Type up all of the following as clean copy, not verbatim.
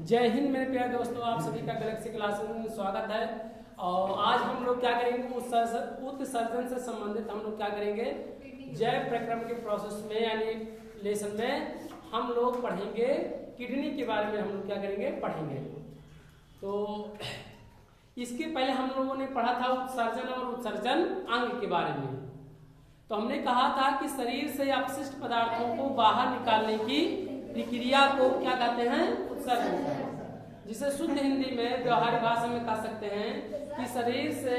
जय हिंद मेरे प्यारे दोस्तों, आप सभी का गैलेक्सी क्लास में स्वागत है। और आज हम लोग क्या करेंगे, उत्सर्जन से संबंधित हम लोग क्या करेंगे, जैव प्रक्रम के प्रोसेस में यानी लेसन में हम लोग पढ़ेंगे किडनी के बारे में। हम लोग क्या करेंगे, पढ़ेंगे। तो इसके पहले हम लोगों ने पढ़ा था उत्सर्जन और उत्सर्जन अंग के बारे में। तो हमने कहा था कि शरीर से अपशिष्ट पदार्थों को बाहर निकालने की प्रक्रिया को क्या कहते हैं, उत्सर्जन। जिसे शुद्ध हिंदी में व्यवहारिक भाषा में कह सकते हैं कि शरीर से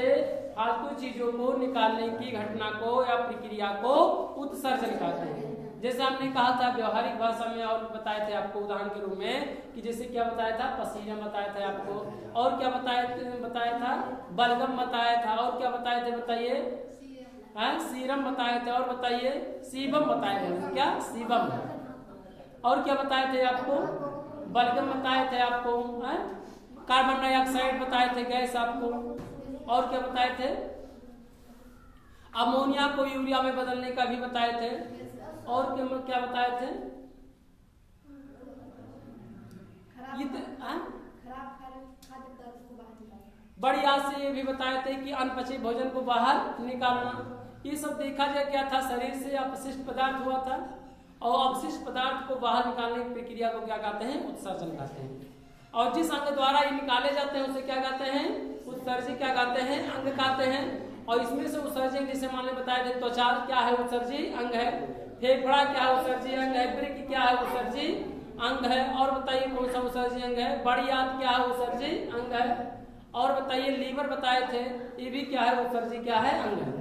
फालतू चीजों को निकालने की घटना को या प्रक्रिया को उत्सर्जन कहते हैं। जैसे हमने कहा था व्यवहारिक भाषा में, और बताए थे आपको उदाहरण के रूप में कि जैसे क्या बताया था, पसीना बताया था आपको, और क्या बताया था, बलगम बताया था, और क्या बताए थे बताइए, सीरम बताए थे, और बताइए सीबम बताए थे, क्या सीबम, और क्या बताए थे आपको, बलगम बताए थे आपको, कार्बन डाइऑक्साइड बताए थे गैस आपको, और क्या बताए थे, अमोनिया को यूरिया में बदलने का भी बताए थे, और क्या बताए थे, बड़ी आस से ये भी बताए थे कि अनपचे भोजन को बाहर निकालना। ये सब देखा जाए क्या था, शरीर से अपशिष्ट पदार्थ हुआ था, और अपशिष्ट पदार्थ को बाहर निकालने की प्रक्रिया को क्या कहते हैं, उत्सर्जन कहते हैं। और जिस अंग द्वारा ये निकाले जाते हैं उसे क्या कहते हैं, उत्सर्जी क्या कहते हैं, अंग कहते हैं। और इसमें से उत्सर्जन जैसे मान ली बताए थे, त्वचा क्या है, उत्सर्जी अंग है, फेफड़ा क्या है, उत्सर्जी अंग है, वृक्क क्या है, उत्सर्जी अंग है, और बताइए कौन सा उत्सर्जी अंग है, बड़ी आंत क्या है, उत्सर्जी अंग है, और बताइए लीवर बताए थे, ये भी क्या है, उत्सर्जी क्या है, अंग है।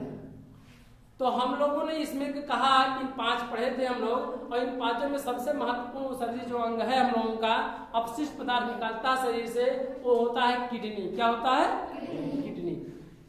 तो हम लोगों ने इसमें कहा कि 5 पढ़े थे हम लोग, और इन 5 में सबसे महत्वपूर्ण उत्सर्जी जो अंग है हम लोगों का, अपशिष्ट पदार्थ निकालता शरीर से, वो होता है किडनी। क्या होता है, किडनी।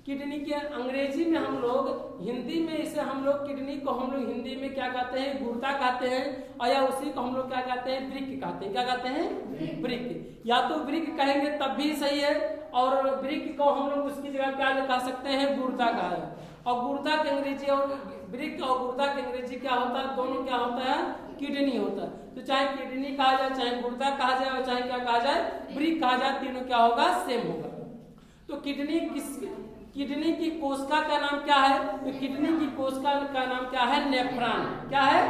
किडनी के अंग्रेजी में हम लोग, हिंदी में इसे हम लोग किडनी को हम लोग हिंदी में क्या कहते हैं, गुर्दा कहते हैं, और या उसी को हम लोग क्या कहते हैं, वृक्क कहते हैं। क्या कहते हैं, वृक्क। या तो वृक्क कहेंगे तब भी सही है, और वृक्क को हम लोग उसकी जगह क्या कह सकते हैं, गुर्दा कहा है। और गुर्दा के अंग्रेजी, और वृक्क और गुर्दा के अंग्रेजी क्या होता है, दोनों क्या होता है, किडनी होता है। तो चाहे किडनी कहा जाए, चाहे गुर्दा कहा जाए, और चाहे क्या कहा जाए, वृक्क कहा जाए, तीनों क्या होगा, सेम होगा। तो किडनी की कोशिका का नाम क्या है, तो किडनी की कोशिका का नाम क्या है, नेफ्रॉन। क्या है,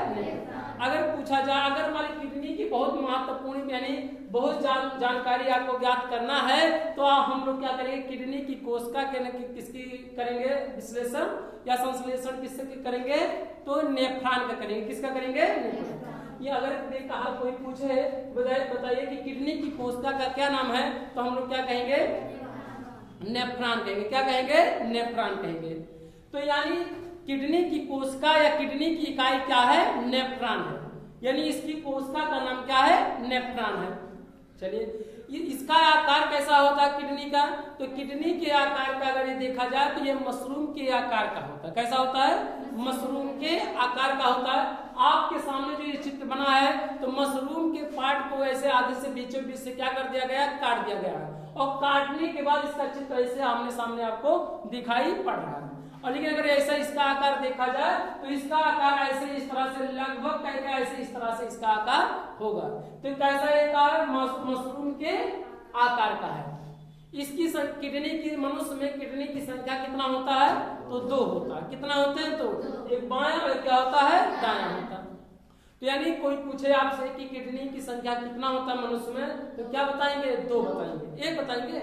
अगर पूछा जाए, अगर हमारी किडनी की बहुत महत्वपूर्ण यानी बहुत जानकारी आपको ज्ञात करना है, तो हम लोग क्या करेंगे, किडनी की कोशिका के किसकी करेंगे विश्लेषण या संश्लेषण किससे करेंगे, तो नेफ्रॉन का करेंगे। किसका करेंगे, ये अगर कहा कोई पूछे बताइए कि किडनी की कोशिका का क्या नाम है, तो हम लोग क्या कहेंगे, नेफ्रॉन कहेंगे। क्या कहेंगे, नेफ्रॉन कहेंगे। तो यानी किडनी की कोशिका या किडनी की इकाई क्या है, नेफ्रॉन है, यानी इसकी कोशिका का नाम क्या है, नेफ्रॉन है। चलिए, इसका आकार कैसा होता है किडनी का, तो किडनी के आकार का अगर ये देखा जाए तो ये मशरूम के आकार का होता है। कैसा होता है, मशरूम के आकार का होता है। आपके सामने जो ये चित्र बना है, तो मशरूम के पार्ट को ऐसे आधे से बीचों बीच से क्या कर दिया गया, काट दिया गया है, और काटने के बाद इसका चित्र ऐसे आमने सामने आपको दिखाई पड़ रहा है। और लेकिन अगर ऐसा इसका आकार देखा जाए तो इसका आकार ऐसे इस तरह से लगभग ऐसे इस तरह से इसका आकार होगा। तो कैसा है, मशरूम के आकार का है। इसकी किडनी की, मनुष्य में किडनी की संख्या कितना होता है, तो 2 होता है। कितना होते हैं, तो एक बायां और क्या होता है, दायां होता है। तो यानी कोई पूछे आपसे कि किडनी की संख्या कितना होता है मनुष्य में, तो क्या बताएंगे, 2 बताएंगे, 1 बताएंगे,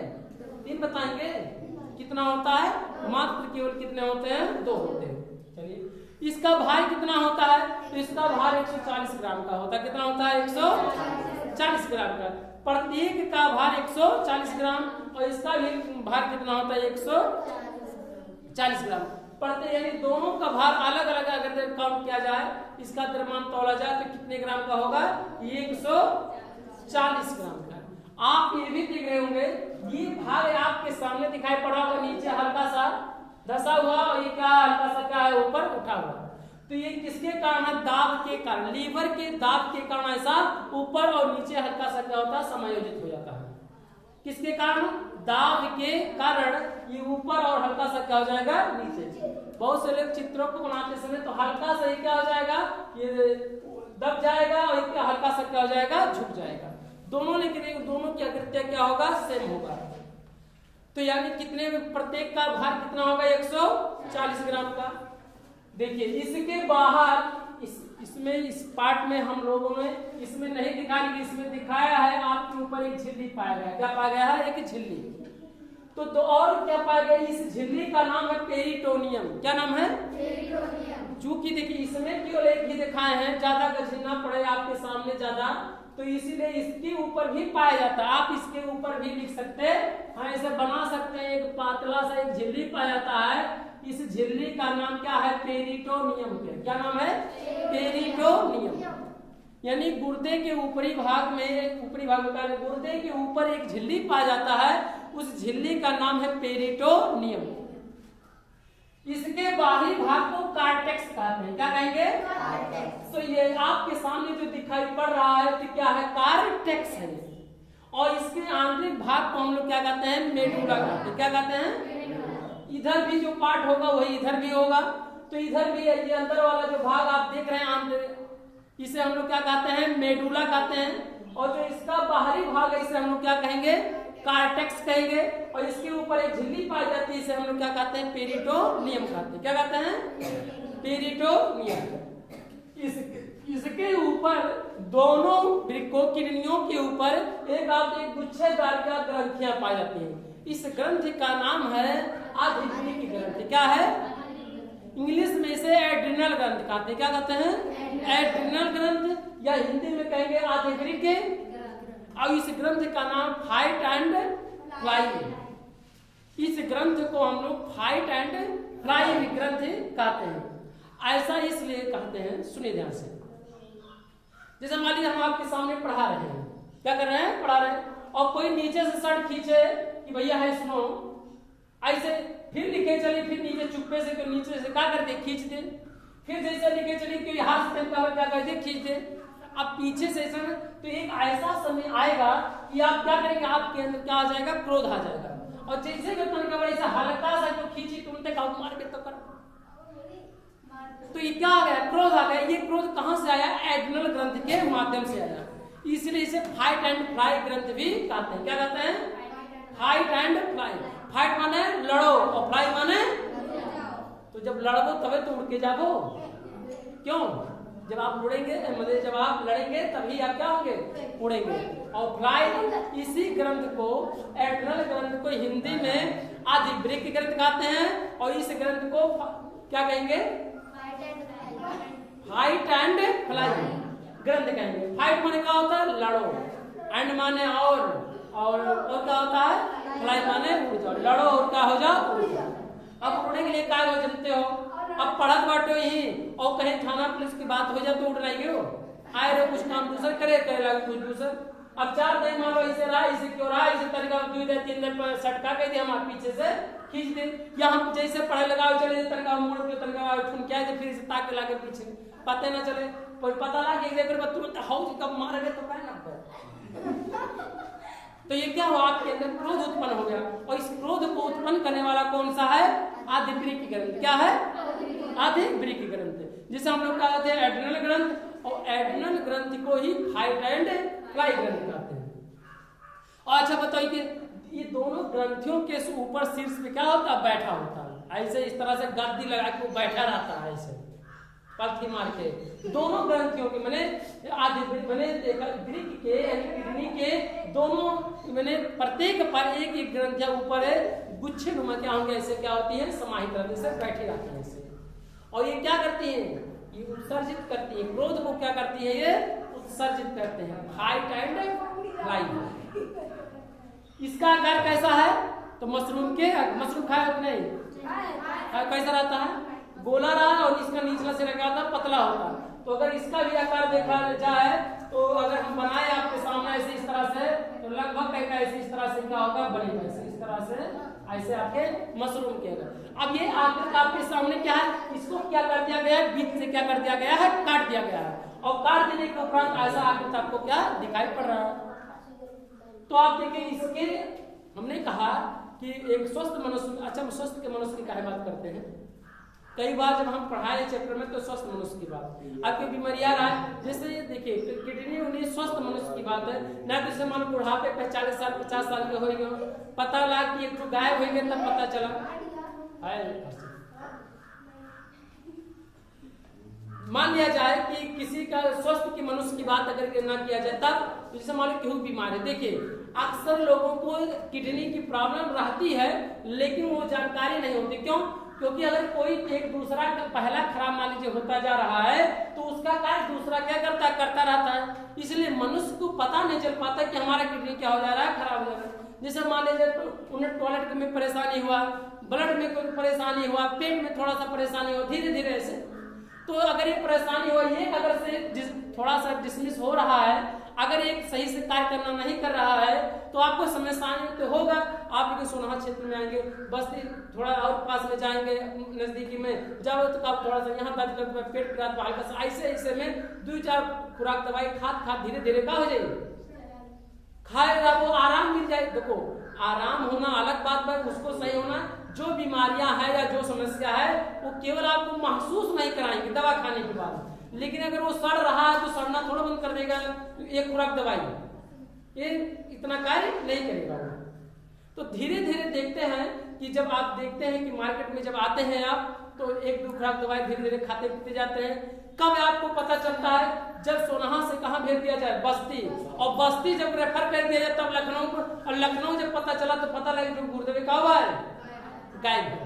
3 बताएंगे, कितना होता है, मात्र केवल कितने होते हैं, 2 होते हैं। चलिए, इसका भार कितना होता है, तो इसका भार 140 ग्राम का होता है। कितना होता है, 140 ग्राम का। प्रत्येक का भार 140 ग्राम, और इसका भी भार कितना होता है, 140 ग्राम। प्रत्येक यानी दोनों का भार अलग अलग अगर काउंट किया जाए, इसका द्रव्यमान तोला जाए तो कितने ग्राम का होगा, 140 ग्राम का। आप ये भी देख रहे होंगे, ये भाग आपके सामने दिखाई पड़ा होगा, नीचे हल्का सा धसा हुआ, और ये क्या हल्का सा क्या है, ऊपर उठा हुआ। तो ये किसके कारण है, दाब के कारण, लीवर के दाब के कारण ऐसा ऊपर और नीचे हल्का सा क्या होता है, समायोजित हो जाता है। किसके कारण, दाब के कारण ये ऊपर और हल्का सा क्या हो जाएगा, नीचे। बहुत से लोग चित्रों को बनाते समय तो हल्का सा क्या हो जाएगा, ये दब जाएगा, और हल्का सा क्या हो जाएगा, झुक जाएगा। दोनों, लेकिन दोनों की आकृतियां क्या होगा, सेम होगा। तो यानी कितने, प्रत्येक का भार कितना होगा, 140 ग्राम का। देखिए इसके बाहर इसमें इस पार्ट में हम लोगों ने इसमें नहीं दिखाया, इसमें दिखाया है आपके ऊपर एक झिल्ली पाया गया। क्या पाया गया है, एक झिल्ली। तो और क्या पाया गया, इस झिल्ली का नाम है पेरिटोनियम। क्या नाम है, पेरिटोनियम। चूंकि देखिए इसमें केवल एक ही दिखाए हैं, ज्यादा गझिल ना पड़े आपके सामने ज्यादा, तो इसीलिए इसके ऊपर भी पाया जाता है। आप इसके ऊपर भी लिख सकते हैं, ऐसे बना सकते हैं। एक पातला सा एक झिल्ली पाया जाता है, इस झिल्ली का नाम क्या है, पेरिटोनियम। क्या नाम है, पेरिटोनियम। यानी गुर्दे के ऊपरी भाग में गुर्दे के ऊपर एक झिल्ली पाया जाता है, उस झिल्ली का नाम है पेरिटोनियम। इसके बाहरी भाग को कार्टेक्स कहते हैं। क्या कहेंगे, कार्टेक्स। तो ये आपके सामने जो दिखाई पड़ रहा है तो क्या है, कार्टेक्स है। और इसके आंतरिक भाग को हम लोग क्या कहते हैं, मेडुला कहते हैं। क्या कहते हैं, इधर भी जो पार्ट होगा वही इधर भी होगा। तो इधर भी ये अंदर वाला जो भाग आप देख रहे हैं आंतरिक, इसे हम लोग क्या कहते हैं, मेडुला कहते हैं। और जो इसका बाहरी भाग है इसे हम लोग क्या कहेंगे, कार्टेक्स कहेंगे। और इसके ऊपर एक झिल्ली पाई जाती है, इसे हम लोग क्या कहते हैं, पेरिटोनियम कहते हैं। क्या कहते हैं, पेरिटोनियम। इसके ऊपर दोनों वृक्कों किडनियों के ऊपर एक गुच्छेदार ग्रंथियां पाई जाती हैं। इस ग्रंथि का नाम है आधिवृक्क ग्रंथि। क्या है, इंग्लिश में इसे एड्रिनल ग्रंथ कहते हैं। क्या कहते हैं, एड्रिनल ग्रंथ, या हिंदी में कहेंगे आधिवृक्क। और इस ग्रंथ का नाम फाइट एंड फ्लाई। इस ग्रंथ को हम लोग फाइट एंड फ्लाई ग्रंथ कहते हैं। ऐसा इसलिए कहते हैं, सुनिए ध्यान से। जैसे मान लीजिए हम आपके सामने पढ़ा रहे हैं, क्या कर रहे हैं, पढ़ा रहे हैं, और कोई नीचे से शर्ट खींचे कि भैया है सुनो, ऐसे फिर लिखे चले, फिर नीचे चुप्पे से नीचे से क्या करते, खींच दे। फिर जैसे लिखे चले कि हाथ से क्या करते, खींच दे। अब पीछे से तो एक ऐसा समय आएगा कि आप क्या करेंगे, आपके अंदर क्या आ जाएगा, क्रोध आ जाएगा। और जैसे ऐसा हल्का सा जो खींची तुरंत मार के तो कर, तो ये क्या आ गया, क्रोध आ गया। ये क्रोध कहां से आया, एड्रिनल ग्रंथ के माध्यम से आया। इसलिए इसे फाइट एंड फ्लाई ग्रंथ भी कहते हैं। क्या कहते हैं, फाइट एंड फ्लाई। फाइट माने लड़ो और फ्लाई माने, तो जब लड़ो तबे तो उड़ के जाओ। क्यों, जब आप उड़ेंगे, मतलब जब आप लड़ेंगे तभी आप क्या होंगे, उड़ेंगे। और फ्लाई, इसी ग्रंथ को, एड्रिनल ग्रंथ को हिंदी में आधिवृक्क ग्रंथ कहते हैं। और इस ग्रंथ को क्या कहेंगे, फाइट एंड फ्लाई ग्रंथ कहेंगे। फाइट माने क्या होता है, लड़ो, एंड माने और क्या होता है, फ्लाई माने उड़ जाओ, लड़ो और क्या हो जाओ, उड़ जाओ। अब उड़ने के लिए क्या हो, जानते हो, अब पढ़त बाटो ही और कहीं थाना पुलिस की बात हो जाए तो उड़ नहीं हो, आए रहो कुछ काम दूसर करे लगे कुछ दूसर। अब 4 दिन मान लो ऐसे रहा, इसे क्यों रहा, इसे तरीका 2 दिन 3 दिन पर सटका के दिया, हम पीछे से खींच दे, या हम जैसे पढ़ाई लगाओ चले तरीका मोड़ के तरीका ठुन क्या फिर इसे ताके लाके पीछे पता ना चले, पर पता लगा कि एक बार तुरंत हाउस कब मारेंगे तो क्या लगता। तो ये क्या हुआ, आपके अंदर क्रोध उत्पन्न हो गया। और इस क्रोध को उत्पन्न करने वाला कौन सा है, आधिवृक्क ग्रंथ। क्या है, आधिवृक्क ग्रंथ, जिसे हम लोग कहते हैं एड्रिनल ग्रंथ। और एड्रिनल ग्रंथ को ही फाइट एंड फ्लाई ग्रंथ कहते हैं। और अच्छा बताइए कि ये दोनों ग्रंथियों के ऊपर शीर्ष पे क्या होता है, बैठा होता है, ऐसे इस तरह से गद्दी लगा के बैठा रहता है, ऐसे पलथी मार के। दोनों ग्रंथियों के मैंने वृक्क के यानी किडनी के दोनों मैंने प्रत्येक पर एक ग्रंथिया ऊपर है गुच्छे नुमा क्या होंगे, ऐसे क्या होती है, समाहित रहती है, बैठी रहती है ऐसे। और ये क्या करती है, ये उत्सर्जित करती है, क्रोध को क्या करती है, ये उत्सर्जित करते हैं, फाइट एंड फ्लाई। इसका आकार कैसा है, तो मशरूम खाया नहीं, कैसा रहता है, गोला रहा, और इसका निचला सिरा क्या होता है, पतला होता है। तो अगर इसका भी आकार देखा जाए तो अगर हम बनाए आपके सामने ऐसे इस तरह से, तो लगभग ऐसे इस तरह से क्या होगा, बनेगा ऐसे इस तरह से, ऐसे आपके मशरूम के। अब ये आपके सामने क्या है, इसको क्या कर दिया गया है, बीच से क्या कर दिया गया है, काट दिया गया है। और काट देने के उपरांत ऐसा आकृति आपको क्या दिखाई पड़ रहा है। तो आप देखिए, इसके हमने कहा कि एक स्वस्थ मनुष्य, अच्छा स्वस्थ के मनुष्य की क्या बात करते हैं, कई बार जब हम पढ़ाए चैप्टर में तो स्वस्थ मनुष्य की बात, आपकी बीमारियां रहा है, जैसे ये देखिए किडनी उन्हीं स्वस्थ मनुष्य की बात है ना, तो जैसे मान बुढ़ापे पे 40 साल 50 साल के हो गए, पता लगा कि एक तो गायब हो गए, तब पता चला है। मान लिया जाए कि किसी का स्वस्थ की मनुष्य की बात अगर ना किया जाए तब, जैसे मान लो केहू बीमार है, देखिए अक्सर लोगों को किडनी की प्रॉब्लम रहती है लेकिन वो जानकारी नहीं होती। क्यों? क्योंकि अगर कोई एक दूसरा पहला खराब मान लीजिए होता जा रहा है तो उसका कार्य दूसरा क्या करता रहता है, इसलिए मनुष्य को पता नहीं चल पाता कि हमारा किडनी क्या हो जा रहा है, खराब हो जा रहा है। जैसे मान लीजिए उन्हें टॉयलेट में परेशानी हुआ, ब्लड में कोई परेशानी हुआ, पेट में थोड़ा सा परेशानी हुआ, धीरे धीरे ऐसे, तो अगर ये परेशानी हो, ये अगर से थोड़ा सा डिसमिस हो रहा है, अगर एक सही से कार्य करना नहीं कर रहा है तो आपको समस्याएं तो होगा। आप सोनाहा क्षेत्र में आएंगे, बस्ती थोड़ा और पास में जाएंगे नजदीकी में जाओ तो आप थोड़ा सा यहाँ दर्द करते पेट पीड़ा तो हल्का सा ऐसे में 2-4 खुराक दवाई खाद धीरे धीरे क्या हो जाएगी, खाएगा वो आराम मिल जाए। देखो आराम होना अलग बात है, उसको सही होना, जो बीमारियां है या जो समस्या है वो केवल आपको महसूस नहीं कराएंगे दवा खाने के बाद, लेकिन अगर वो सड़ रहा है तो सड़ना थोड़ा बंद कर देगा एक खुराक दवाई, ये इतना कार्य नहीं करेगा वो। तो धीरे धीरे देखते हैं कि जब आप देखते हैं कि मार्केट में जब आते हैं आप तो 1-2 खुराक दवाई धीरे धीरे खाते पीते जाते हैं। कब आपको पता चलता है? जब सोनाहा से कहाँ भेज दिया जाए, बस्ती, और बस्ती जब रेफर कर दिया जाए तब लखनऊ को, और लखनऊ जब पता चला तो पता लगे जो गुरुदेव का हुआ है गायब है।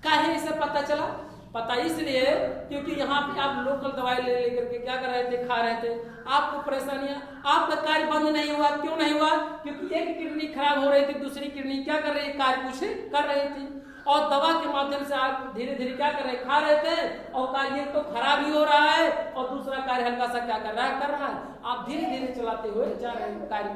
काहे इसे पता चला? पता इसलिए क्योंकि यहाँ पे आप लोकल दवाई लेकर के क्या कर रहे थे, खा रहे थे, आपको परेशानियां, आपका कार्य बंद नहीं हुआ। क्यों नहीं हुआ? क्योंकि एक किडनी खराब हो रही थी, दूसरी किडनी क्या कर रही, कार्य कुछ कर रही थी, और दवा के माध्यम से आप धीरे धीरे क्या कर रहे, खा रहे थे, और कार्य तो खराब ही हो रहा है और दूसरा कार्य हल्का सा क्या कर रहा है, आप धीरे धीरे चलाते हुए जा रहे हैं कार्य।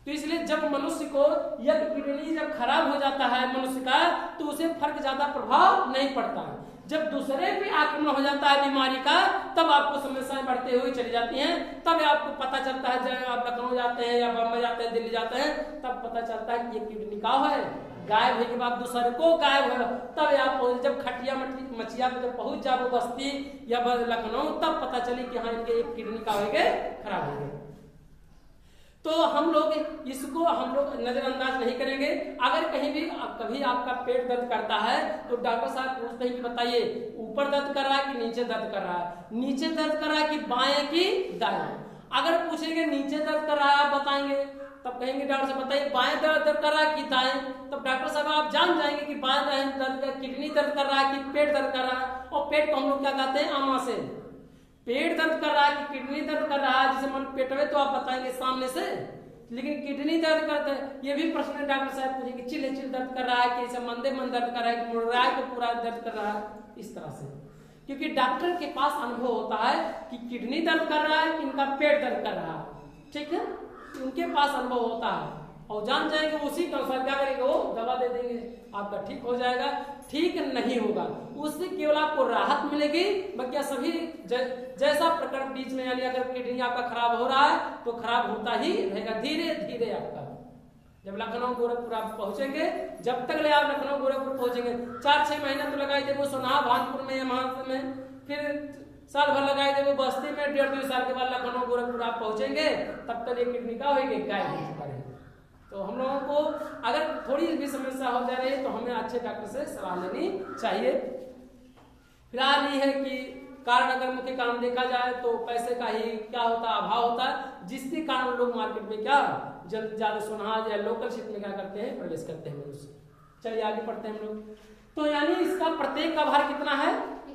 तो इसलिए जब मनुष्य को यह किडनी जब खराब हो जाता है मनुष्य का तो उसे फर्क ज्यादा प्रभाव नहीं पड़ता है। जब दूसरे पे आक्रमण हो जाता है बीमारी का तब आपको समस्याएं बढ़ते हुए चली जाती हैं, तब आपको पता चलता है, जब आप लखनऊ जाते हैं या बम्बई जाते हैं, दिल्ली जाते हैं, तब पता चलता है कि ये किडनी का है, गायब है के बाद दूसरे को गायब है। तब आप जब खटिया मछिया पे जब पहुंच जाओ बस्ती या लखनऊ तब पता चली कि हाँ इनके एक किडनी का हो गए, खराब हो गए। तो हम लोग इसको नजरअंदाज नहीं करेंगे। अगर कहीं भी कभी आपका पेट दर्द करता है तो डॉक्टर साहब पूछते हैं कि बताइए ऊपर दर्द कर रहा है कि नीचे दर्द कर रहा है, नीचे दर्द कर रहा है कि बाएं की दाएं। अगर पूछेंगे नीचे दर्द कर रहा है आप बताएंगे, तब कहेंगे डॉक्टर साहब बताइए बाएं दर्द कर रहा है कि दाएं, तब डॉक्टर साहब आप जान जाएंगे कि बाएं दाएं दर्द, किडनी दर्द कर रहा है कि पेट दर्द कर रहा है। और पेट को हम लोग क्या कहते हैं, आमाशय। पेट दर्द कर रहा है कि किडनी दर्द कर रहा है, जिसे मन पेट में तो आप बताएंगे सामने से, लेकिन किडनी दर्द करते हैं ये भी प्रश्न डॉक्टर साहब पूछेंगे चिल दर्द कर रहा है कि ऐसे मंदे मन दर्द कर रहा है कि मुड़ रहा है तो पूरा दर्द कर रहा है, इस तरह से। क्योंकि डॉक्टर के पास अनुभव होता है कि किडनी दर्द कर रहा है कि इनका पेट दर्द कर रहा है, ठीक है, उनके पास अनुभव होता है और जान जाएंगे उसी के अनुसार क्या करेंगे, वो दवा दे देंगे, आपका ठीक हो जाएगा। ठीक नहीं होगा उससे केवल आपको राहत मिलेगी, बाकी सभी जैसा प्रकरण बीच में, यानी अगर किडनी आपका खराब हो रहा है तो खराब होता ही रहेगा धीरे धीरे। आपका जब लखनऊ गोरखपुर आप पहुंचेंगे, जब तक ले आप लखनऊ गोरखपुर पहुंचेंगे 4-6 महीने तो लगाई देंगे सोनाहा भानपुर में, यहाँ में, फिर साल भर लगाई देंगे बस्ती में, 1.5-2 साल के बाद लखनऊ गोरखपुर आप पहुंचेंगे, तब तक ये किडनी का होगी गायब हो चुका है। तो हम लोगों को अगर थोड़ी भी समस्या हो जा रही है तो हमें अच्छे डॉक्टर से सलाह लेनी चाहिए। फिलहाल ये है कि कारण अगर मुख्य कारण देखा जाए तो पैसे का ही क्या होता है, अभाव होता है, जिसके कारण लोग मार्केट में क्या ज्यादा सोनाहा या लोकल क्षेत्र में क्या करते हैं, प्रवेश करते हैं मनुष्य। चलिए आगे पढ़ते हैं हम लोग। तो यानी इसका प्रत्येक का भार कितना है,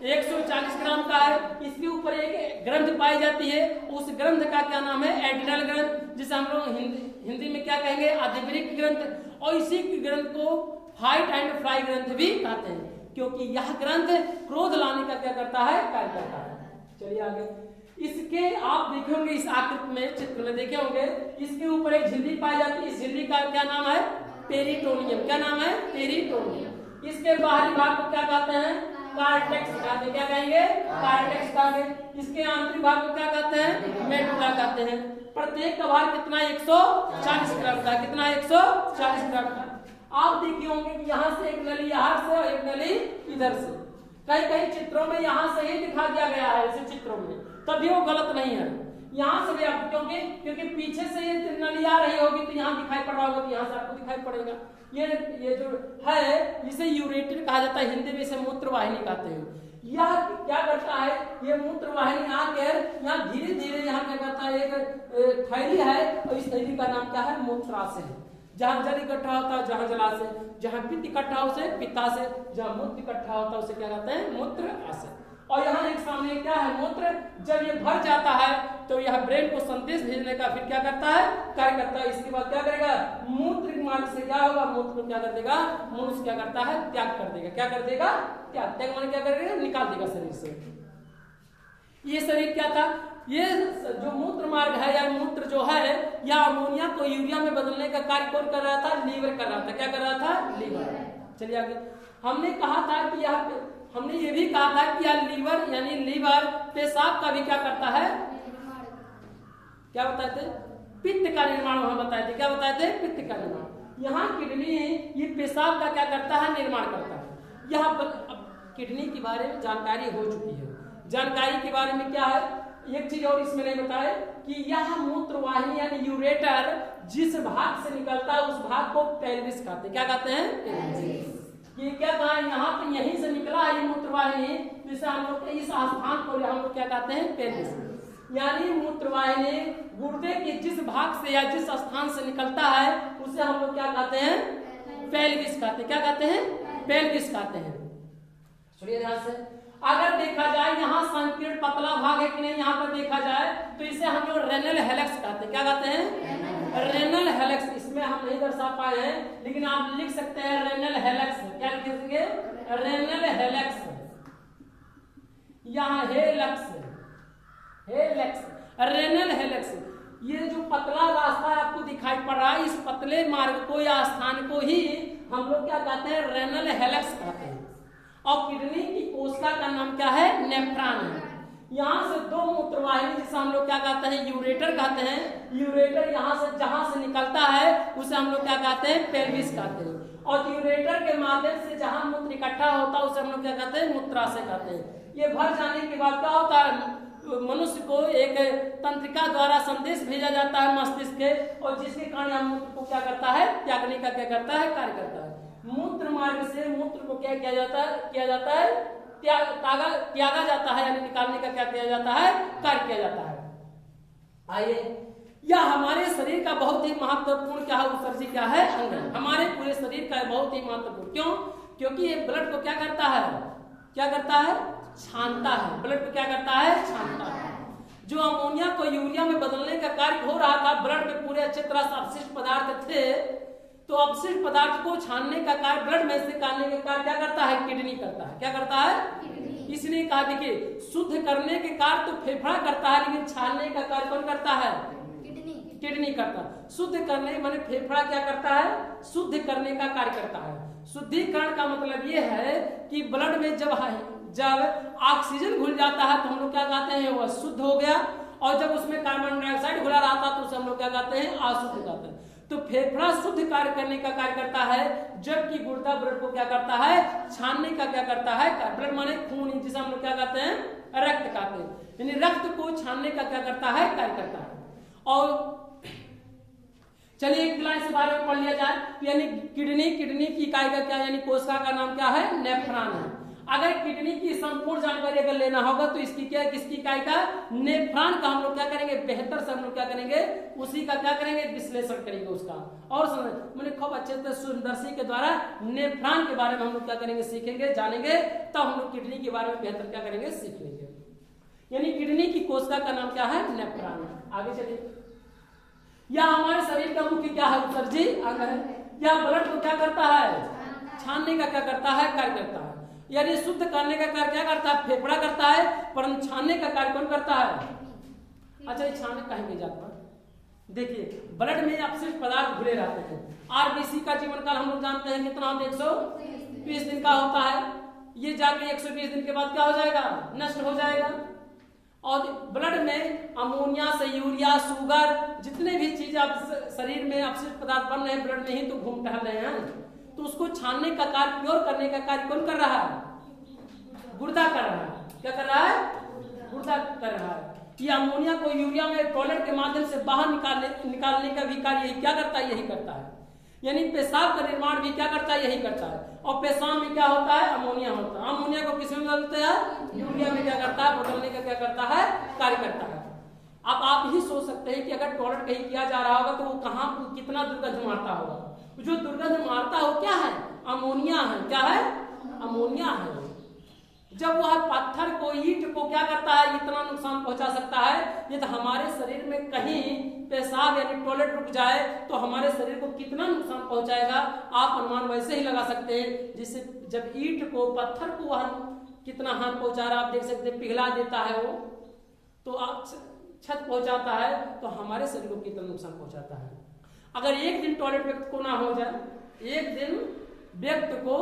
140 ग्राम का है। इसके ऊपर एक ग्रंथ पाई जाती है, उस ग्रंथ का क्या नाम है, एड्रिनल ग्रंथ, जिसे हम लोग हिंदी में क्या कहेंगे, आधिवृक्क ग्रंथ। और इसी ग्रंथ को फाइट एंड फ्लाई ग्रंथ भी कहते हैं, क्योंकि यह ग्रंथ क्रोध लाने का क्या करता है, कार्य करता है। चलिए आगे। इसके आप देखे होंगे इस आकृति में, चित्र में देखे होंगे, इसके ऊपर एक झिल्ली पाई जाती है। इस झिल्ली का क्या नाम है, पेरिटोनियम। क्या नाम है, पेरिटोनियम। इसके बाहरी भाग को क्या कहते हैं, कार्टेक्स कहते हैं। क्या कहेंगे, कार्टेक्स कहेंगे। इसके आंतरिक भाग को क्या कहते हैं, मेडुला कहते हैं। प्रत्येक का भार कितना, 140 ग्राम का। कितना, 140 ग्राम का। आप देखे होंगे कि यहाँ से एक नली यहाँ से और एक नली इधर से, कई कई चित्रों में यहाँ से ही दिखा दिया गया है, ऐसे चित्रों में, तभी वो गलत नहीं है। यहाँ से भी आप क्योंकि पीछे से ये नली आ रही होगी तो यहाँ दिखाई पड़ रहा होगा, तो यहाँ से आपको दिखाई पड़ेगा। ये जो है इसे यूरेटर कहा जाता है, हिंदी में इसे मूत्र वाहिनी कहते हैं। यह क्या करता है, ये मूत्र वाहिनी आकर यहाँ धीरे धीरे यहाँ क्या करता है, एक थैली है और इस थैली का नाम क्या है, मूत्राशय है। जहाँ जल इकट्ठा होता है, जहाँ जलाशय, जहाँ पित्त इकट्ठा हो उसे पित्ताशय, जहाँ मूत्र इकट्ठा होता है उसे क्या कहते हैं, मूत्राशय। और यहाँ एक सामने क्या है, मूत्र। जब ये भर जाता है तो यह ब्रेन को संदेश भेजने का फिर क्या करता है, कार्य करता है। इसके बाद क्या करेगा, मूत्र मार्ग से क्या होगा, मूत्र को क्या कर देगा, मनुष्य क्या करता है, त्याग कर देगा। क्या कर देगा, त्याग माने क्या करेगा, निकाल देगा शरीर से। ये शरीर क्या था, ये जो मूत्र मार्ग है या मूत्र जो है, या अमोनिया को यूरिया में बदलने का कार्य कौन कर रहा था, लीवर कर रहा था। क्या कर रहा था, लीवर। चलिए आगे, हमने कहा था कि हमने ये भी कहा था कि यह लीवर यानी लीवर पेशाब का भी क्या करता है, क्या बताए थे, पित्त का निर्माण वहां बताए थे। क्या बताए थे, पित्त का निर्माण। यहाँ किडनी ये पेशाब का क्या करता है, निर्माण करता है। यहाँ पर किडनी के बारे में जानकारी हो चुकी है। जानकारी के बारे में क्या है, एक चीज और इसमें नहीं बताए कि यह मूत्र वाहिनी यानी यूरेटर जिस भाग से निकलता है उस भाग को पेल्विस कहते हैं। क्या कहते हैं, ये क्या कहा, यहाँ पे यहीं से निकला है ये मूत्र वाहिनी, जिसे हम लोग इस स्थान को हम लोग क्या कहते हैं, पेल्विस। यानी मूत्र वाहिनी गुर्दे के जिस भाग से या जिस स्थान से निकलता है उसे हम लोग क्या कहते हैं, पेल्विस कहते हैं। क्या कहते हैं, पेल्विस कहते हैं। सुनिए ध्यान से, अगर देखा जाए यहाँ संकीर्ण पतला भाग है कि नहीं, यहाँ पर देखा जाए तो इसे हम लोग रेनल हेलेक्स कहते हैं। क्या कहते हैं, रेनल हेलेक्स। इसमें हम नहीं दर्शा पाए हैं लेकिन आप लिख सकते हैं रेनल हेलेक्स। क्या लिखेंगे, रेनल हेलेक्स। यहाँ हेलेक्स, हेलेक्स, रेनल हेलेक्स। ये जो पतला रास्ता आपको दिखाई पड़ रहा है, इस पतले मार्ग को या स्थान को ही हम लोग क्या कहते हैं, रेनल हेलेक्स कहते हैं। और किडनी की कोशिका का नाम क्या है, नेफ्रॉन है। यहाँ से दो मूत्रवाहिनी जिसे हम लोग क्या कहते हैं, यूरेटर कहते हैं। यूरेटर यहाँ से जहां से निकलता है उसे हम लोग क्या कहते हैं, पेल्विस कहते हैं। और यूरेटर के माध्यम से जहां मूत्र इकट्ठा होता है उसे हम लोग क्या कहते हैं, मूत्राशय कहते हैं। ये भर जाने के बाद क्या होता है, मनुष्य को एक तंत्रिका द्वारा संदेश भेजा जाता है मस्तिष्क के, और जिसके कारण हम मूत्र को क्या करता है, त्यागने का क्या करता है, कार्य करता है। मूत्र मार्ग से मूत्र को क्या किया जाता है, त्यागा जाता है, यानी निकालने का क्या किया जाता है, कार्य किया जाता है। आइए, यह हमारे शरीर का बहुत ही महत्वपूर्ण क्या है, उत्सर्जी क्या है, अंग है। हमारे पूरे शरीर का बहुत ही महत्वपूर्ण। क्यों, क्योंकि ये ब्लड को क्या करता है, क्या करता है, छानता है। ब्लड को क्या करता है, छानता है। जो अमोनिया को यूरिया में बदलने का कार्य हो रहा था, ब्लड में पूरे अच्छे तरह से अपशिष्ट पदार्थ थे, तो अपशिष्ट पदार्थ को छानने का कार्य, ब्लड में से निकालने का कार्य क्या करता है, किडनी करता है। क्या करता है, इसलिए कहा, देखिए, शुद्ध करने के कार्य तो फेफड़ा करता है, लेकिन छानने का कार्य कौन करता है, किडनी करता है। शुद्ध करने माने फेफड़ा क्या करता है, शुद्ध करने का कार्य करता है। शुद्धिकरण का मतलब ये है कि ब्लड में जब ऑक्सीजन घुल जाता है तो हम लोग क्या कहते हैं, वह शुद्ध हो गया, और जब उसमें कार्बन डाइऑक्साइड घुला रहा था तो उसे हम लोग क्या कहते हैं, अशुद्ध कहते हैं। तो फेफड़ा शुद्ध कार्य करने का कार्य करता है, जबकि गुर्दा ब्लड को क्या करता है, छानने का क्या करता है। ब्लड माने खून, जिसे हम लोग क्या कहते हैं, रक्त कहते हैं, यानी रक्त को छानने का क्या करता है, कार्य करता है। और चलिए एक लाइन से बारे में पढ़ लिया जाए, यानी किडनी की इकाई का क्या, यानी कोशिका का नाम क्या है, नेफ्रॉन है। अगर किडनी की संपूर्ण जानकारी अगर लेना होगा तो इसकी क्या, किसकी इकाई का, नेफ्रॉन का हम लोग क्या करेंगे, बेहतर से हम लोग क्या करेंगे, उसी का क्या करेंगे, विश्लेषण करेंगे उसका। और मैंने खूब अच्छे से सूर्यदर्शी के द्वारा नेफ्रॉन के बारे में हम लोग क्या करेंगे, सीखेंगे, जानेंगे, तब हम लोग किडनी के बारे में बेहतर क्या करेंगे, सीख लेंगे। यानी किडनी की कोशिका का नाम क्या है, नेफ्रॉन। आगे चलिए, यह हमारे शरीर का मुख्य क्या है, उत्सर्जी अंग है। यह ब्लड को क्या करता है, छानने का क्या करता है, कार्य करता है। यानी शुद्ध करने का कार्य क्या करता है, फेफड़ा करता है, परंतु छानने का कार्य कौन करता है। अच्छा, ये छानने कहीं नहीं जाता। देखिए, ब्लड में अपशिष्ट पदार्थ घुले रहते हैं। आरबीसी का जीवन काल हम लोग जानते हैं कितना होता है, 120 दिन का होता है। ये जाके 120 दिन के बाद क्या हो जाएगा, नष्ट हो जाएगा। और ब्लड में अमोनिया से यूरिया, शुगर, जितने भी चीज आप शरीर में अपशिष्ट पदार्थ बन रहे हैं, ब्लड में ही तो घूम टहल रहे हैं। तो उसको छानने का कार्य, प्योर करने का कार्य कौन कर रहा है, गुर्दा कर रहा है। क्या कर रहा है? गुर्दा कर रहा है। ये अमोनिया को यूरिया में टॉयलेट के माध्यम से बाहर निकालने का भी कार्य यही क्या करता है? यही करता है। यानी पेशाब का निर्माण भी क्या करता है? यही करता है। और पेशाब में क्या होता है? अमोनिया होता है। अमोनिया को किस में बदलते हैं? यूरिया में क्या करता है? बदलने का क्या करता है? कार्य करता है। अब आप ही सोच सकते हैं कि अगर टॉयलेट कहीं किया जा रहा होगा तो वो कहाँ कितना दुर्गंध मारता होगा। जो दुर्गंध मारता हो क्या है? अमोनिया है। क्या है? अमोनिया है। जब वह पत्थर को, ईंट को क्या करता है? इतना नुकसान पहुंचा सकता है। ये तो हमारे शरीर में कहीं पेशाब यानी टॉयलेट रुक जाए तो हमारे शरीर को कितना नुकसान पहुंचाएगा आप अनुमान वैसे ही लगा सकते हैं। जिससे जब ईंट को, पत्थर को वह कितना हाथ पहुंचा रहा आप देख सकते हैं। पिघला देता है वो, तो आप छत पहुंचाता है तो हमारे शरीर को कितना नुकसान पहुंचाता है। अगर एक दिन टॉयलेट व्यक्ति को ना हो जाए, एक दिन व्यक्ति को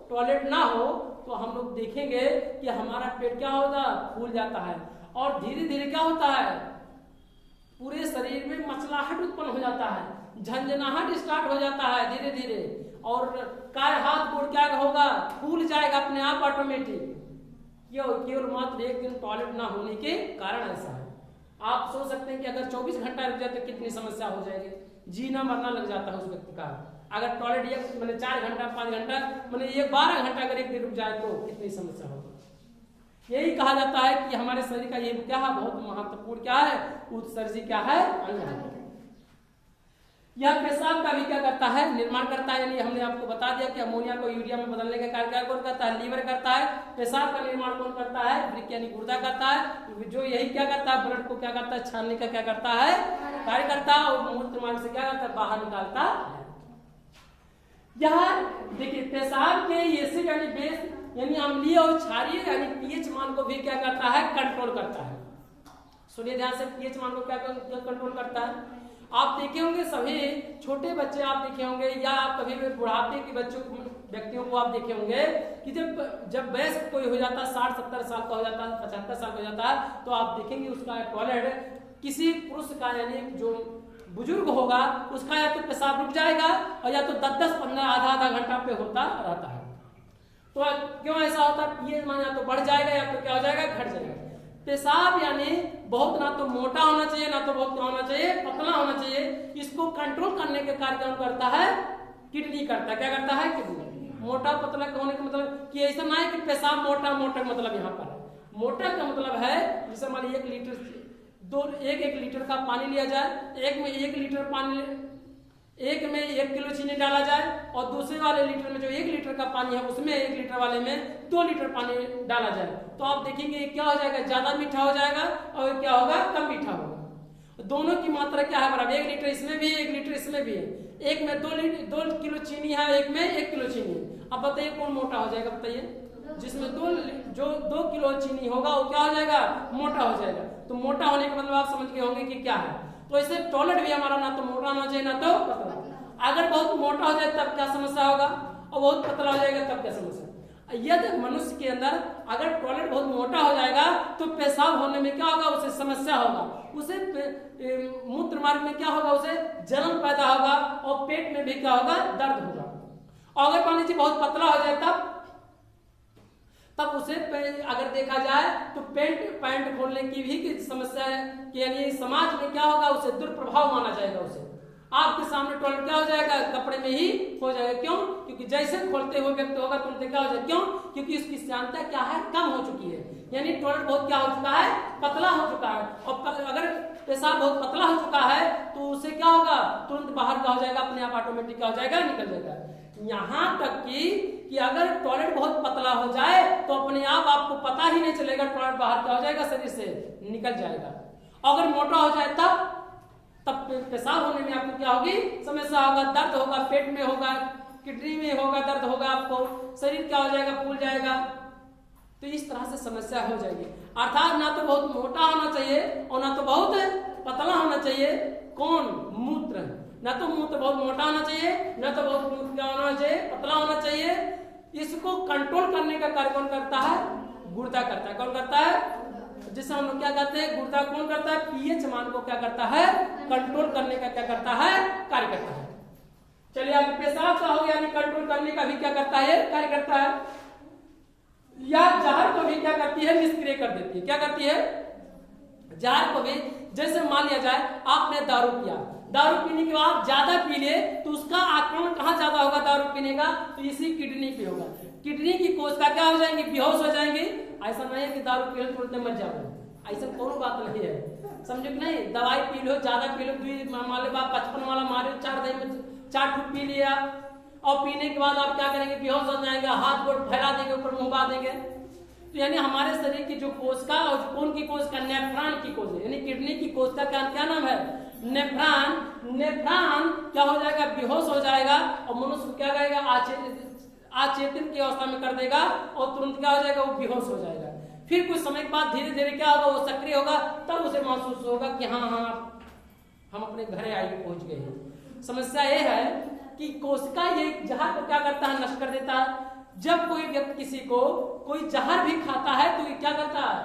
टॉयलेट ना हो तो हम लोग देखेंगे कि हमारा पेट क्या होता है? फूल जाता है। और धीरे धीरे क्या होता है? पूरे शरीर में मचलाहट उत्पन्न हो जाता है, झंझनाहट स्टार्ट हो जाता है धीरे धीरे। और काय हाथ गोड़ क्या होगा? फूल जाएगा अपने आप ऑटोमेटिक। केवल मात्र एक दिन टॉयलेट ना होने के कारण ऐसा है। आप सोच सकते हैं कि अगर 24 घंटा रुक जाए तो कितनी समस्या हो जाएगी। जीना मरना लग जाता है उस व्यक्ति का। अगर टॉयलेट ये मैंने 4 घंटा 5 घंटा मैंने ये 12 घंटा अगर एक दिन रुक जाए तो कितनी समस्या होगी। यही कहा जाता है कि हमारे शरीर का ये क्या है? बहुत महत्वपूर्ण क्या है? उत्सर्जी क्या है? अंग है। यह पेशाब का भी क्या करता है? निर्माण करता है। यानी हमने आपको बता दिया कि अमोनिया को यूरिया में बदलने का कार्य कौन करता है? लीवर करता है। पेशाब का निर्माण कौन करता है? वृक्क यानी गुर्दा करता है। जो यही क्या करता है? ब्लड को क्या करता है? छानने का क्या करता है? कार्य करता है। और मूत्र मार्ग से क्या करता है? बाहर निकालता है। यह देखिए पेशाब के एसिड यानी बेस यानी अम्लीय और क्षारीय यानी पीएच मान को भी क्या करता है? कंट्रोल करता है। सुनिए ध्यान से, पीएच मान को क्या कंट्रोल करता है? आप देखे होंगे सभी छोटे बच्चे आप देखे होंगे या आप कभी भी बुढ़ापे के बच्चों व्यक्तियों को आप देखे होंगे कि जब वयस्क कोई हो जाता है 60-70 साल का हो जाता है, 75 साल का हो जाता है, तो आप देखेंगे उसका टॉयलेट किसी पुरुष का यानी जो बुजुर्ग होगा उसका या तो पेशाब रुक जाएगा और या तो 10-10, 15, आधा घंटा पे होता रहता है। तो क्यों ऐसा होता है? पीएच मान या तो बढ़ जाएगा या तो क्या हो जाएगा? घट जाएगा। पेशाब यानी बहुत ना तो मोटा होना चाहिए ना तो बहुत क्या होना चाहिए? पतला होना चाहिए। इसको कंट्रोल करने के कार्य कौन करता है? किडनी करता है। क्या करता है? किडनी। मोटा पतला होने का मतलब कि ऐसा ना है कि पेशाब मोटा मतलब यहाँ पर है। मोटा का मतलब है जैसे मान लीजिए 1 लीटर का पानी लिया जाए, एक में 1 लीटर पानी, एक में 1 किलो चीनी डाला जाए और दूसरे वाले लीटर में जो 1 लीटर का पानी है उसमें 1 लीटर वाले में 2 लीटर पानी डाला जाए तो आप देखेंगे क्या हो जाएगा? ज्यादा मीठा हो जाएगा और क्या होगा? कम मीठा होगा। दोनों की मात्रा क्या है? बराबर। 1 लीटर इसमें भी है, 1 लीटर इसमें भी है। एक में 2 किलो चीनी है, एक में 1 किलो चीनी है। अब बताइए कौन मोटा हो जाएगा? बताइए। जिसमें 2 किलो चीनी होगा वो क्या हो जाएगा? मोटा हो जाएगा। तो मोटा होने का मतलब आप समझ गए होंगे कि क्या है। तो ऐसे टॉयलेट भी हमारा ना तो मोटा होना चाहिए ना तो पतला। अगर बहुत मोटा हो जाए तब क्या समस्या होगा और बहुत पतला हो जाएगा तब क्या समस्या? यदि मनुष्य के अंदर अगर टॉयलेट बहुत मोटा हो जाएगा तो पेशाब होने में क्या होगा? उसे समस्या होगा। उसे मूत्र मार्ग में क्या होगा? उसे जलन पैदा होगा और पेट में भी क्या होगा? दर्द होगा। और अगर मान लीजिए बहुत पतला हो जाए तब उसे अगर देखा जाए तो पैंट खोलने की भी समस्या है कि यानी समाज में क्या होगा? उसे दुष्प्रभाव माना जाएगा। उसे आपके सामने टॉयलेट क्या हो जाएगा? कपड़े में ही हो जाएगा। क्यों? क्योंकि जैसे खोलते हुए व्यक्ति होगा तुरंत क्या हो जाएगा? क्यों? क्योंकि उसकी श्यानता क्या है? कम हो चुकी है। यानी टॉयलेट बहुत क्या हो चुका है? पतला हो चुका है। और अगर पेशाब बहुत पतला हो चुका है तो उसे क्या होगा? तुरंत बाहर क्या हो जाएगा? अपने आप ऑटोमेटिक क्या हो जाएगा? निकल जाएगा। यहाँ तक कि अगर टॉयलेट बहुत पतला हो जाए तो अपने आप आपको पता ही नहीं चलेगा, टॉयलेट बाहर क्या हो जाएगा? शरीर से निकल जाएगा। अगर मोटा हो जाए तब पेशाब होने में आपको क्या होगी? समस्या होगा, दर्द होगा, पेट में होगा, किडनी में होगा, दर्द होगा, आपको शरीर क्या हो जाएगा? फूल जाएगा। तो इस तरह से समस्या हो जाएगी। अर्थात ना तो बहुत मोटा होना चाहिए और ना तो बहुत पतला होना चाहिए। कौन? मूत्र। ना तो मूत्र बहुत मोटा होना चाहिए ना तो बहुत मूत्र क्या होना चाहिए? पतला होना चाहिए। इसको कंट्रोल करने का कार्य कौन करता है? गुर्दा करता है। कौन करता है? जिसे हम लोग क्या कहते हैं? गुर्दा कौन करता है? पीएच मान को क्या करता है? कंट्रोल करने का क्या करता है? कार्य करता है। चलिए आगे पेशाब का हो गया, यानी कंट्रोल करने का भी क्या करता है? कार्य करता है। या जहर को भी क्या करती है, निष्क्रिय कर देती है। क्या करती है, जहर को भी, जैसे मान लिया जाए आपने दारू पिया, दारू पीने के बाद ज्यादा पी ले तो उसका आक्रमण कहाँ ज्यादा होगा, दारू पीने का, तो इसी किडनी पे होगा। किडनी की कोशिका क्या हो जाएंगी, बेहोश हो जाएंगी। ऐसा नहीं है कि दारू पी लो तुरंत मर जाओ, ऐसा कोनो बात नहीं है, समझो कि नहीं। दवाई पी लो, ज्यादा पी लो, मान लो 55 वाला मारे 4 ठूक पी लिया, और पीने के बाद आप क्या करेंगे, बेहोश हो जाएंगे, हाथ गोड़ फैला देंगे, ऊपर मुंह देंगे। तो यानी हमारे शरीर की जो कोशिका, और कौन की कोशिका, नेफ्रॉन की कोशिका, यानी किडनी की कोशिका का क्या नाम है, नेफ्रॉन। नेफ्रॉन क्या हो जाएगा, बेहोश हो जाएगा, और मनुष्य को क्या करेगा, अचेतन की अवस्था में कर देगा, और तुरंत क्या हो जाएगा, वो बेहोश हो जाएगा। फिर कुछ समय के बाद धीरे धीरे क्या होगा, वो सक्रिय होगा, तब उसे महसूस होगा कि हाँ हम अपने घर आगे पहुंच गए हैं। समस्या ये है कि कोशिका ये जहर को क्या करता है, नष्ट कर देता है। जब कोई व्यक्ति किसी को कोई जहर भी खाता है तो ये क्या करता है,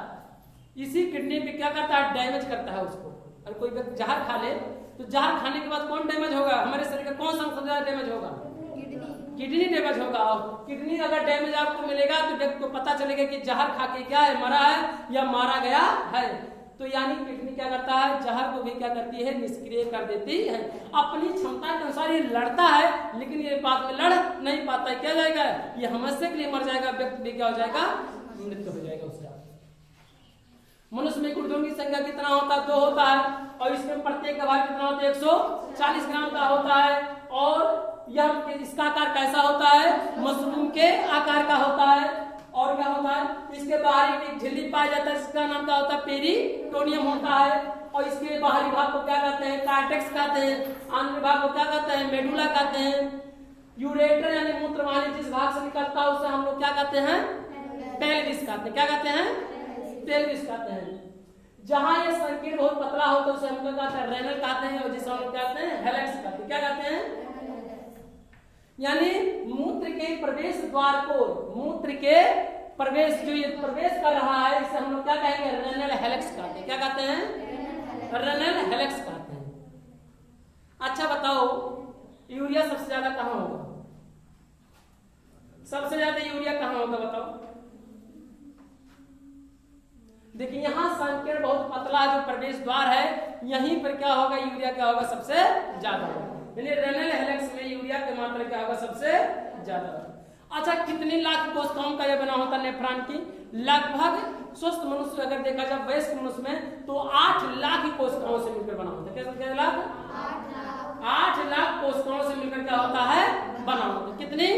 इसी किडनी पे क्या करता है, डैमेज करता है उसको। अगर कोई व्यक्ति जहर खा ले तो जहर खाने के बाद कौन डैमेज होगा, हमारे शरीर का कौन सा अंग ज्यादा डैमेज होगा, किडनी डैमेज होगा। किडनी अगर डैमेज आपको मिलेगा तो व्यक्ति को पता चलेगा कि जहर खा के क्या है, मरा है या मारा गया है। तो यानी किडनी क्या करता है, जहर को भी क्या करती है, निष्क्रिय कर देती है। अपनी क्षमता के अनुसार ये लड़ता है, लेकिन ये बात में लड़ नहीं पाता है, क्या जाएगा, ये हमेशा के लिए मर जाएगा, व्यक्ति भी क्या हो जाएगा, मृत्यु हो जाएगा उसका। मनुष्य में गुर्दों की संख्या कितना होता है, 2 होता है, और इसमें प्रत्येक का भाग कितना होता है, 140 ग्राम का होता है। और यह इसका आकार कैसा होता है, मशरूम के आकार का होता है। और क्या होता है, इसके बाहरी एक झिल्ली पाया जाता है, इसका नाम क्या होता है, पेरिटोनियम होता है। और इसके बाहरी भाग को क्या कहते हैं, कार्टेक्स कहते हैं। आंतरिक भाग को क्या कहते हैं, मेडुला कहते हैं। यूरेटर यानी मूत्रवाहिनी जिस भाग से निकलता है उसे हम लोग क्या कहते हैं, पेल्विस कहते हैं। क्या कहते हैं, पेल्विस कहते हैं। जहां ये संकीर्ण बहुत पतला होता है उसे हम लोग कहते हैं रेनल कहते हैं, और जिसे हम लोग कहते हैं हेलेक्स कहते हैं। क्या कहते हैं, यानी मूत्र के प्रवेश द्वार को, मूत्र के प्रवेश जो ये प्रवेश कर रहा है, इसे हम लोग क्या कहेंगे, रेनल हेलेक्स कहते हैं। क्या कहते हैं, रेनल हेलेक्स कहते हैं। अच्छा बताओ, यूरिया सबसे ज्यादा कहां होगा, सबसे ज्यादा यूरिया कहां होगा बताओ। देखिए यहाँ संकीर्ण बहुत पतला जो प्रवेश द्वार है, यहीं पर क्या होगा, यूरिया क्या होगा, सबसे ज्यादा होगा। यानी रेनल हेलेक्स में यूरिया की मात्रा क्या होगा, सबसे ज्यादा। अच्छा, कितनी लाख कोशिकाओं का यह बना होता है नेफ्रॉन की, लगभग स्वस्थ मनुष्य अगर देखा जाए वयस्क मनुष्य में तो 8 लाख कोशिकाओं से मिलकर बना होता है। कितने लाख, 8 लाख कोशिकाओं से मिलकर क्या होता है, बना होता है। कितनी,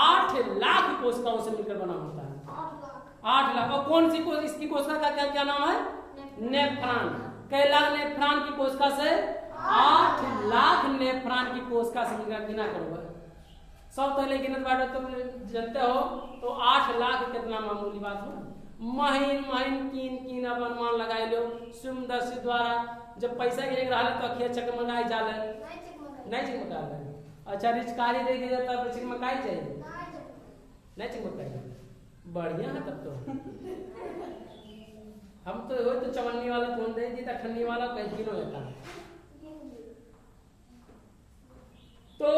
8 लाख कोशिकाओं से मिलकर बना होता है, 8 लाख। और कौन सी इसकी कोशिका का क्या नाम है, नेफ्रॉन। कैलाश नेफ्रॉन की कोशिका से 8 लाख नेफ्रॉन की कोशिका से गिना करोगे, सब पहले गिनत बांटो तुम जानते हो, तो 8 लाख कितना मामूली बात हो। महीन महीन कीन अब अनुमान लगाए लो सुमदर्शी द्वारा। जब पैसा गिरे रहा तो अखिया चकमकाई जाले, नहीं चिकमका ले। अच्छा, रिचकारी दे दिया तब चिकमकाई चाहिए, नहीं चिकमकाई, बढ़िया है तब तो। हम तो हो तो चवन्नी वाला कौन दे दी, ठंडी वाला कहीं किलो लेता। तो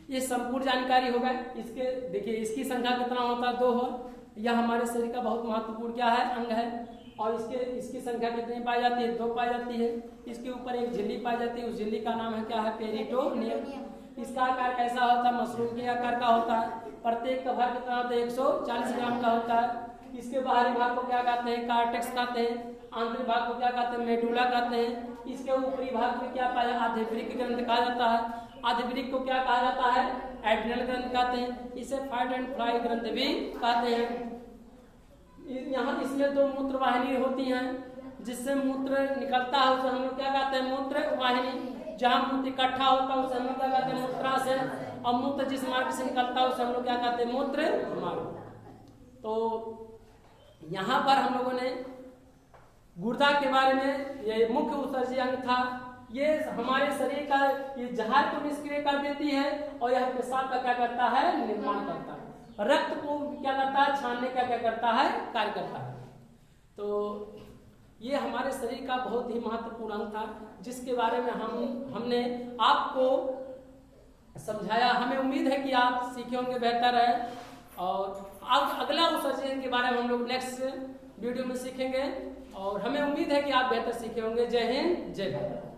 ये संपूर्ण जानकारी होगा इसके। देखिए इसकी संख्या कितना होता है, 2 हो। यह हमारे शरीर का बहुत महत्वपूर्ण क्या है, अंग है। और इसकी संख्या कितनी पाई जाती है, 2 पाई जाती है। इसके ऊपर एक झिल्ली पाई जाती है, उस झिल्ली का नाम है क्या है, पेरिटोनियम। इसका आकार कैसा होता है, मशरूम के आकार का होता है। प्रत्येक का भाग कितना होता है, 140 ग्राम का होता है। इसके बाहरी भाग को क्या कहते हैं, कार्टेक्स कहते हैं। आंतरिक भाग को क्या कहते हैं, मेडुला कहते हैं। इसके ऊपरी भाग में क्या पाया, आधिवृक्क ग्रंथ कहा जाता है। आधिवृक्क को क्या कहा जाता है, एड्रिनल ग्रंथ कहते हैं। इसे फाइट एंड फ्लाई ग्रंथ भी कहते हैं। यहाँ इसमें 2 मूत्र वाहिनी होती हैं, जिससे मूत्र निकलता है उसे हम लोग क्या कहते हैं, मूत्र वाहिनी। जहाँ मूत्र इकट्ठा होता है उसे हम लोग क्या कहते हैं, मूत्राशय। और मूत्र जिस मार्ग से निकलता है उसे हम लोग क्या कहते हैं, मूत्र मार्ग। तो यहाँ पर हम लोगों ने गुर्दा के बारे में, ये मुख्य उत्सर्जी अंग था। ये हमारे शरीर का ये जहर को निष्क्रिय कर देती है, और यह पेशाब का क्या करता है, निर्माण करता है। रक्त को क्या करता है, छानने का क्या करता है, कार्य करता है। तो ये हमारे शरीर का बहुत ही महत्वपूर्ण अंग था, जिसके बारे में हमने आपको समझाया। हमें उम्मीद है कि आप सीखे होंगे, बेहतर है। और अब अगला उत्सर्जन के बारे में हम लोग नेक्स्ट वीडियो में सीखेंगे और हमें उम्मीद है कि आप बेहतर सीखे होंगे। जय हिंद, जय भारत।